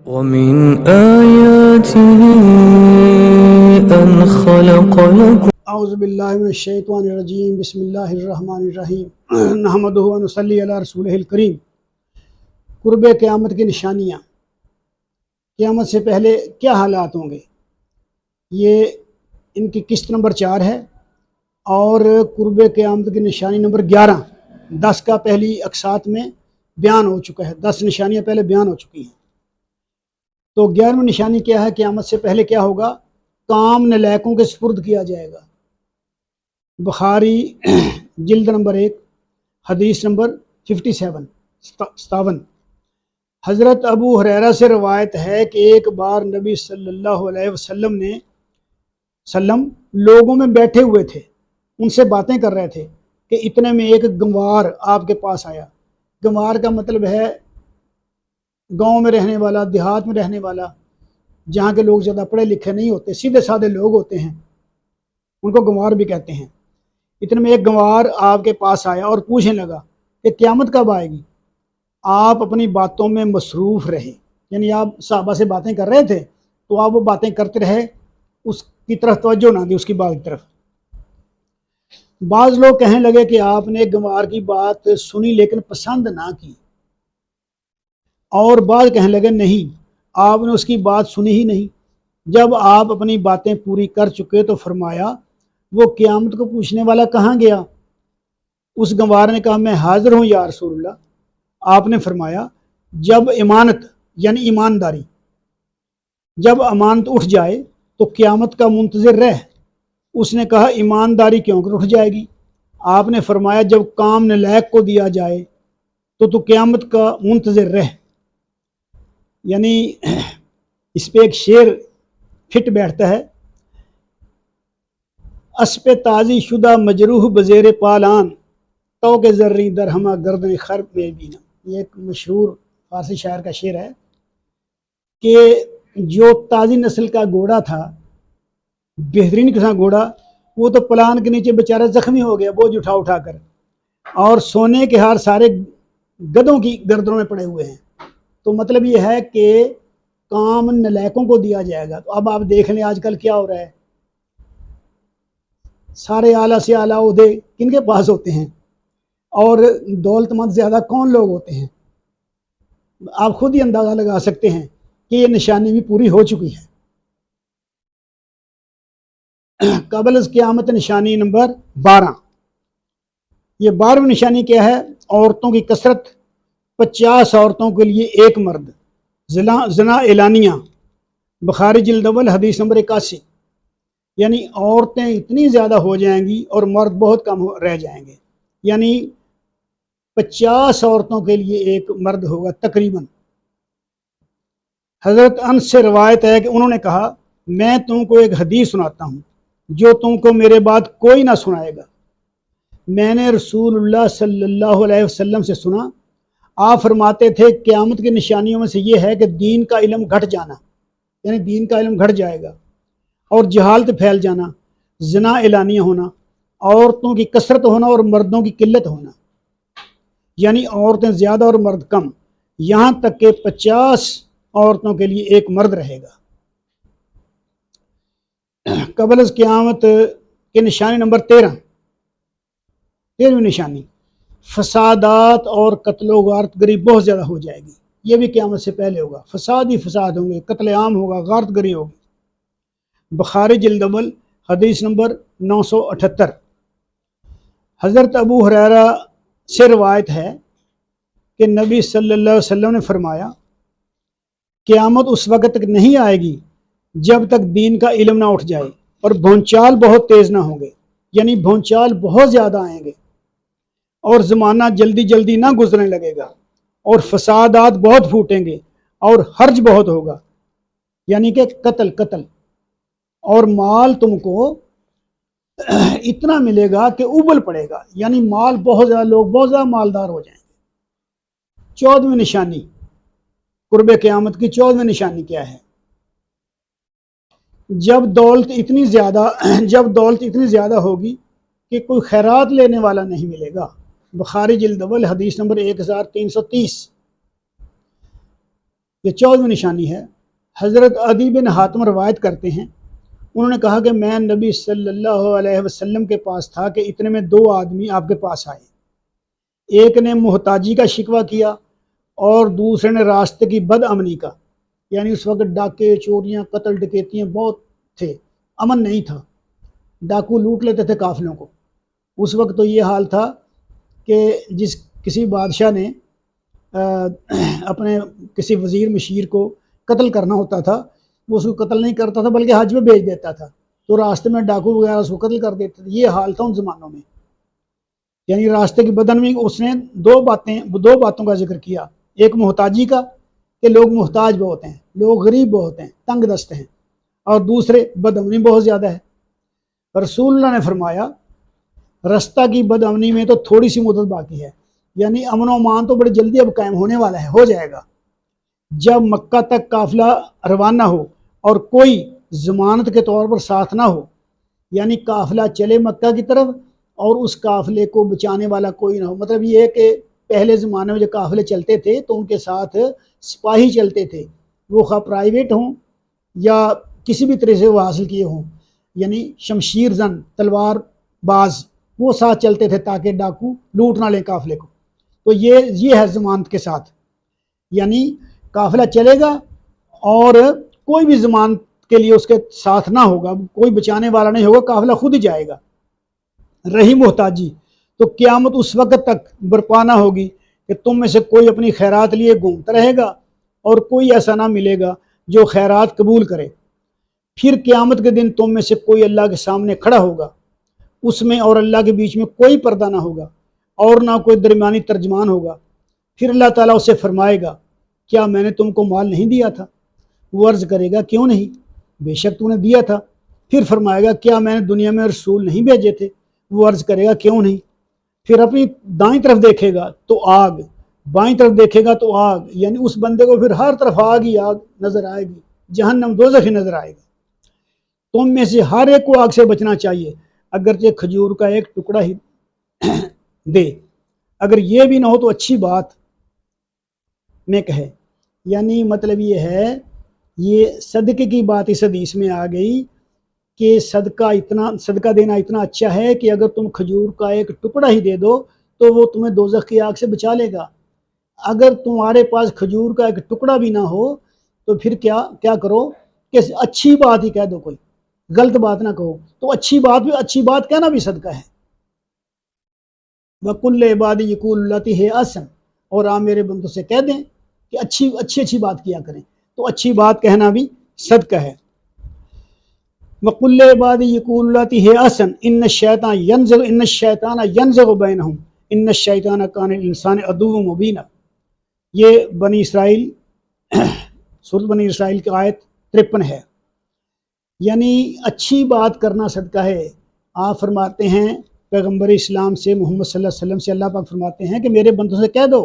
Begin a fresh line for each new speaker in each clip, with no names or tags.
ومن آياته أن خلق لكم
اعوذ باللہ من الشیطان الرجیم بسم اللہ الرحمن الرحیم نحمدہ و نصلی علی رسولہ الکریم۔ قرب قیامت کی نشانیاں، قیامت سے پہلے کیا حالات ہوں گے، یہ ان کی قسط نمبر 4 ہے، اور قرب قیامت کی نشانی نمبر 11 10 کا پہلی اقساط میں بیان ہو چکا ہے، 10 نشانیاں پہلے بیان ہو چکی ہیں۔ تو 11ویں نشانی کیا ہے؟ قیامت سے پہلے کیا ہوگا؟ کام نلائقوں کے سپرد کیا جائے گا۔ بخاری جلد نمبر 1 حدیث نمبر 57 حضرت ابو ہریرہ سے روایت ہے کہ ایک بار نبی صلی اللہ علیہ وسلم لوگوں میں بیٹھے ہوئے تھے، ان سے باتیں کر رہے تھے کہ اتنے میں ایک گنوار آپ کے پاس آیا۔ گنوار کا مطلب ہے گاؤں میں رہنے والا، دیہات میں رہنے والا، جہاں کے لوگ زیادہ پڑھے لکھے نہیں ہوتے، سیدھے سادے لوگ ہوتے ہیں، ان کو گنوار بھی کہتے ہیں۔ اتنے میں ایک گنوار آپ کے پاس آیا اور پوچھنے لگا کہ قیامت کب آئے گی؟ آپ اپنی باتوں میں مصروف رہے، یعنی آپ صحابہ سے باتیں کر رہے تھے تو آپ وہ باتیں کرتے رہے، اس کی طرف توجہ نہ دی، اس کی بات کی طرف۔ بعض لوگ کہنے لگے کہ آپ نے گنوار کی بات سنی لیکن پسند نہ کی، اور بعض کہنے لگے نہیں، آپ نے اس کی بات سنی ہی نہیں۔ جب آپ اپنی باتیں پوری کر چکے تو فرمایا وہ قیامت کو پوچھنے والا کہاں گیا؟ اس گنوار نے کہا میں حاضر ہوں یا رسول اللہ۔ آپ نے فرمایا جب امانت یعنی ایمانداری، جب امانت اٹھ جائے تو قیامت کا منتظر رہ۔ اس نے کہا ایمانداری کیوں کر اٹھ جائے گی؟ آپ نے فرمایا جب کام نلائق کو دیا جائے تو قیامت کا منتظر رہ۔ یعنی اس پہ ایک شعر فٹ بیٹھتا ہے، اسب تازی شدہ مجروح بزیر پالان تو کے ذرری درہمہ گردن خرب میں بینا۔ یہ ایک مشہور فارسی شاعر کا شعر ہے کہ جو تازی نسل کا گھوڑا تھا، بہترین قسم گھوڑا، وہ تو پلان کے نیچے بیچارہ زخمی ہو گیا بوجھ اٹھا اٹھا کر، اور سونے کے ہار سارے گدھوں کی گردنوں میں پڑے ہوئے ہیں۔ تو مطلب یہ ہے کہ کام نلائقوں کو دیا جائے گا۔ تو اب آپ دیکھ لیں آج کل کیا ہو رہا ہے، سارے اعلیٰ سے اعلیٰ عہدے کن کے پاس ہوتے ہیں، اور دولت مند زیادہ کون لوگ ہوتے ہیں؟ آپ خود ہی اندازہ لگا سکتے ہیں کہ یہ نشانی بھی پوری ہو چکی ہے۔ قبل از قیامت نشانی نمبر 12، یہ 12ویں نشانی کیا ہے؟ عورتوں کی کثرت، 50 عورتوں کے لیے ایک مرد، زنا اعلانیہ، بخاری جلد اول حدیث نمبر 81۔ یعنی عورتیں اتنی زیادہ ہو جائیں گی اور مرد بہت کم رہ جائیں گے، یعنی 50 عورتوں کے لیے ایک مرد ہوگا تقریباً۔ حضرت انس سے روایت ہے کہ انہوں نے کہا میں تم کو ایک حدیث سناتا ہوں جو تم کو میرے بعد کوئی نہ سنائے گا۔ میں نے رسول اللہ صلی اللہ علیہ وسلم سے سنا، آپ فرماتے تھے قیامت کی نشانیوں میں سے یہ ہے کہ دین کا علم گھٹ جانا، یعنی دین کا علم گھٹ جائے گا، اور جہالت پھیل جانا، زنا اعلانیہ ہونا، عورتوں کی کثرت ہونا اور مردوں کی قلت ہونا، یعنی عورتیں زیادہ اور مرد کم، یہاں تک کہ 50 عورتوں کے لیے ایک مرد رہے گا۔ قبل از قیامت کی نشانی نمبر 13ویں نشانی، فسادات اور قتل و غارت گری بہت زیادہ ہو جائے گی۔ یہ بھی قیامت سے پہلے ہوگا، فساد ہی فساد ہوں گے، قتل عام ہوگا، غارت گری ہوگی۔ بخاری جلد اول حدیث نمبر 978۔ حضرت ابو ہریرہ سے روایت ہے کہ نبی صلی اللہ علیہ وسلم نے فرمایا قیامت اس وقت تک نہیں آئے گی جب تک دین کا علم نہ اٹھ جائے اور بھونچال بہت تیز نہ ہوں گے، یعنی بھونچال بہت زیادہ آئیں گے، اور زمانہ جلدی جلدی نہ گزرنے لگے گا، اور فسادات بہت پھوٹیں گے، اور حرج بہت ہوگا، یعنی کہ قتل، اور مال تم کو اتنا ملے گا کہ ابل پڑے گا، یعنی مال بہت زیادہ، لوگ بہت زیادہ مالدار ہو جائیں گے۔ 14ویں نشانی، قرب قیامت کی 14ویں نشانی کیا ہے؟ جب دولت اتنی زیادہ ہوگی کہ کوئی خیرات لینے والا نہیں ملے گا۔ بخاری جلد اول حدیث نمبر 1330۔ یہ 14ویں نشانی ہے۔ حضرت عدی بن حاتم روایت کرتے ہیں، انہوں نے کہا کہ میں نبی صلی اللہ علیہ وسلم کے پاس تھا کہ اتنے میں 2 آدمی آپ کے پاس آئے، ایک نے محتاجی کا شکوہ کیا اور دوسرے نے راستے کی بد امنی کا، یعنی اس وقت ڈاکے، چوریاں، قتل ڈکیتیاں بہت تھے، امن نہیں تھا، ڈاکو لوٹ لیتے تھے قافلوں کو۔ اس وقت تو یہ حال تھا کہ کسی بادشاہ نے اپنے کسی وزیر مشیر کو قتل کرنا ہوتا تھا، وہ اس کو قتل نہیں کرتا تھا بلکہ حج میں بھیج دیتا تھا، تو راستے میں ڈاکو وغیرہ اس کو قتل کر دیتے تھے۔ یہ حال تھا ان زمانوں میں، یعنی راستے کی بدنمی۔ اس نے دو باتوں کا ذکر کیا، ایک محتاجی کا کہ لوگ محتاج بہت ہیں، لوگ غریب بہت ہیں، تنگ دست ہیں، اور دوسرے بدامنی بہت زیادہ ہے۔ رسول اللہ نے فرمایا رستہ کی بدامنی میں تو تھوڑی سی مدت باقی ہے، یعنی امن و امان تو بڑی جلدی اب قائم ہونے والا ہے، ہو جائے گا۔ جب مکہ تک قافلہ روانہ ہو اور کوئی ضمانت کے طور پر ساتھ نہ ہو، یعنی قافلہ چلے مکہ کی طرف اور اس قافلے کو بچانے والا کوئی نہ ہو، مطلب یہ ہے کہ پہلے زمانے میں جو قافلے چلتے تھے تو ان کے ساتھ سپاہی چلتے تھے، وہ خواہ پرائیویٹ ہوں یا کسی بھی طرح سے وہ حاصل کیے ہوں، یعنی شمشیر زن، تلوار باز، وہ ساتھ چلتے تھے تاکہ ڈاکو لوٹ نہ لیں قافلے کو۔ تو یہ ہے ضمانت کے ساتھ، یعنی قافلہ چلے گا اور کوئی بھی ضمانت کے لیے اس کے ساتھ نہ ہوگا، کوئی بچانے والا نہیں ہوگا، قافلہ خود ہی جائے گا۔ رہی محتاجی تو قیامت اس وقت تک برپا نہ ہوگی کہ تم میں سے کوئی اپنی خیرات لیے گھومتا رہے گا اور کوئی ایسا نہ ملے گا جو خیرات قبول کرے۔ پھر قیامت کے دن تم میں سے کوئی اللہ کے سامنے کھڑا ہوگا، اس میں اور اللہ کے بیچ میں کوئی پردہ نہ ہوگا اور نہ کوئی درمیانی ترجمان ہوگا۔ پھر اللہ تعالیٰ اسے فرمائے گا کیا میں نے تم کو مال نہیں دیا تھا؟ وہ عرض کرے گا کیوں نہیں، بے شک تو نے دیا تھا۔ پھر فرمائے گا کیا میں نے دنیا میں رسول نہیں بھیجے تھے؟ وہ عرض کرے گا کیوں نہیں۔ پھر اپنی دائیں طرف دیکھے گا تو آگ، بائیں طرف دیکھے گا تو آگ، یعنی اس بندے کو پھر ہر طرف آگ ہی آگ نظر آئے گی، جہنم دوزخ ہی نظر آئے گا۔ تم میں سے ہر ایک کو آگ سے بچنا چاہیے، اگرچہ کھجور کا ایک ٹکڑا ہی دے، اگر یہ بھی نہ ہو تو اچھی بات میں کہے۔ یعنی مطلب یہ ہے، یہ صدقے کی بات اس حدیث میں آ گئی کہ صدقہ دینا اتنا اچھا ہے کہ اگر تم کھجور کا ایک ٹکڑا ہی دے دو تو وہ تمہیں دوزخ کی آگ سے بچا لے گا۔ اگر تمہارے پاس کھجور کا ایک ٹکڑا بھی نہ ہو تو پھر کیا کرو کہ اچھی بات ہی کہہ دو، کوئی غلط بات نہ کہو، تو اچھی بات کہنا بھی صدقہ ہے۔ وَقُلْ لِعِبَادِي يَقُولُوا الَّتِي هِيَ أَحْسَنُ، اور آپ میرے بندوں سے کہہ دیں کہ اچھی بات کیا کریں، تو اچھی بات کہنا بھی صدقہ ہے۔ وَقُلْ لِعِبَادِي يَقُولُوا الَّتِي هِيَ أَحْسَنُ إِنَّ الشَّيْطَانَ يَنزَغُ بَيْنَهُمْ إِنَّ الشَّيْطَانَ كَانَ لِلْإِنسَانِ عَدُوًّا مُبِينًا۔ یہ بنی اسرائیل، سورۃ بنی اسرائیل کی آیت 53 ہے۔ یعنی اچھی بات کرنا صدقہ ہے۔ آپ فرماتے ہیں پیغمبر اسلام سے، محمد صلی اللہ علیہ وسلم سے، اللہ پاک فرماتے ہیں کہ میرے بندوں سے کہہ دو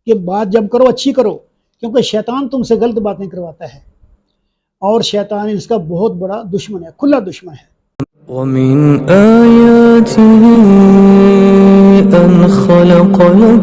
کہ بات جب کرو اچھی کرو، کیونکہ شیطان تم سے غلط باتیں کرواتا ہے، اور شیطان اس کا بہت بڑا دشمن ہے، کھلا دشمن ہے۔
وَمِنْ آيَاتِهِ أَنْ خَلَقَ لَكُم